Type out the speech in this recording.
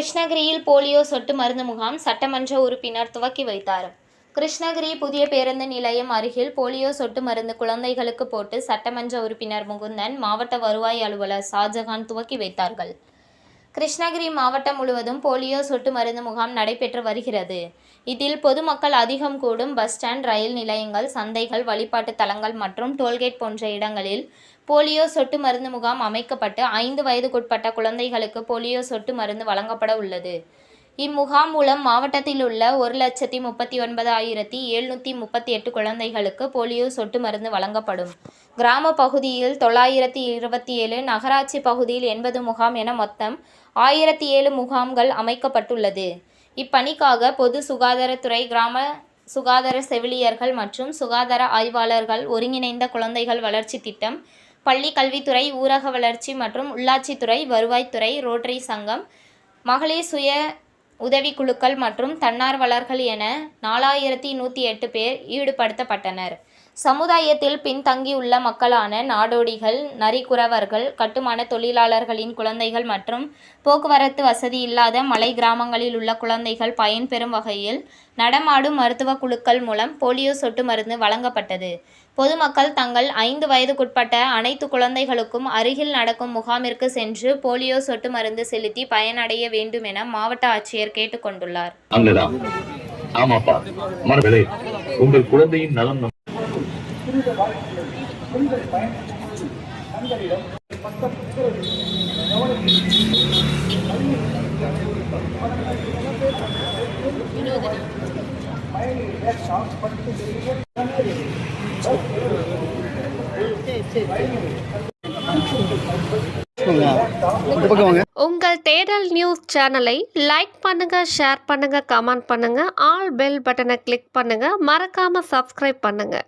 கிருஷ்ணகிரியில் போலியோ சொட்டு மருந்து முகாம் சட்டமன்ற உறுப்பினர் துவக்கி வைத்தார். கிருஷ்ணகிரி புதிய பேருந்து நிலையம் அருகில் போலியோ சொட்டு மருந்து குழந்தைகளுக்கு போட்டு சட்டமன்ற உறுப்பினர் முகுந்தன், மாவட்ட வருவாய் அலுவலர் ஷாஜகான் துவக்கி வைத்தார்கள். கிருஷ்ணகிரி மாவட்டம் முழுவதும் போலியோ சொட்டு மருந்து முகாம் நடைபெற்று வருகிறது. இதில் பொதுமக்கள் அதிகம் கூடும் பஸ் ஸ்டாண்ட், ரயில் நிலையங்கள், சந்தைகள், வழிபாட்டு தலங்கள் மற்றும் டோல்கேட் போன்ற இடங்களில் போலியோ சொட்டு மருந்து முகாம் அமைக்கப்பட்டு 5 வயதுக்குட்பட்ட குழந்தைகளுக்கு போலியோ சொட்டு மருந்து வழங்கப்பட உள்ளது. இம்முகாம் மூலம் மாவட்டத்தில் உள்ள 1,39,738 குழந்தைகளுக்கு போலியோ சொட்டு மருந்து வழங்கப்படும். கிராம பகுதியில் 927, நகராட்சி பகுதியில் 80 முகாம் என மொத்தம் 1007 முகாம்கள் அமைக்கப்பட்டுள்ளது. இப்பணிக்காக பொது சுகாதாரத்துறை, கிராம சுகாதார செவிலியர்கள் மற்றும் சுகாதார ஆய்வாளர்கள், ஒருங்கிணைந்த குழந்தைகள் வளர்ச்சி திட்டம், பள்ளி கல்வித்துறை, ஊரக வளர்ச்சி மற்றும் உள்ளாட்சித்துறை, வருவாய்த்துறை, ரோட்டரி சங்கம், மகளிர் சுய உதவிக்குழுக்கள் மற்றும் தன்னார்வலர்கள் என 4108 பேர் ஈடுபடுத்தப்பட்டனர். சமுதாயத்தில் பின்தங்கியுள்ள மக்களான நாடோடிகள், நரிக்குறவர்கள், கட்டுமான தொழிலாளர்களின் குழந்தைகள் மற்றும் போக்குவரத்து வசதி இல்லாத மலை கிராமங்களில் உள்ள குழந்தைகள் பயன்பெறும் வகையில் நடமாடும் மருத்துவ குழுக்கள் மூலம் போலியோ சொட்டு மருந்து வழங்கப்பட்டது. பொதுமக்கள் தங்கள் 5 வயதுக்குட்பட்ட அனைத்து குழந்தைகளுக்கும் அருகில் நடக்கும் முகாமிற்கு சென்று போலியோ சொட்டு மருந்து செலுத்தி பயனடைய வேண்டும் என மாவட்ட ஆட்சியர் கேட்டுக் கொண்டுள்ளார். உங்கள் குழந்தையின் நலம் உங்கள் தேடல் நியூஸ் சேனலை லைக் பண்ணுங்க, ஷேர் பண்ணுங்க, கமெண்ட் பண்ணுங்க, ஆல் பெல் பட்டனை கிளிக் பண்ணுங்க, மறக்காம சப்ஸ்கிரைப் பண்ணுங்க.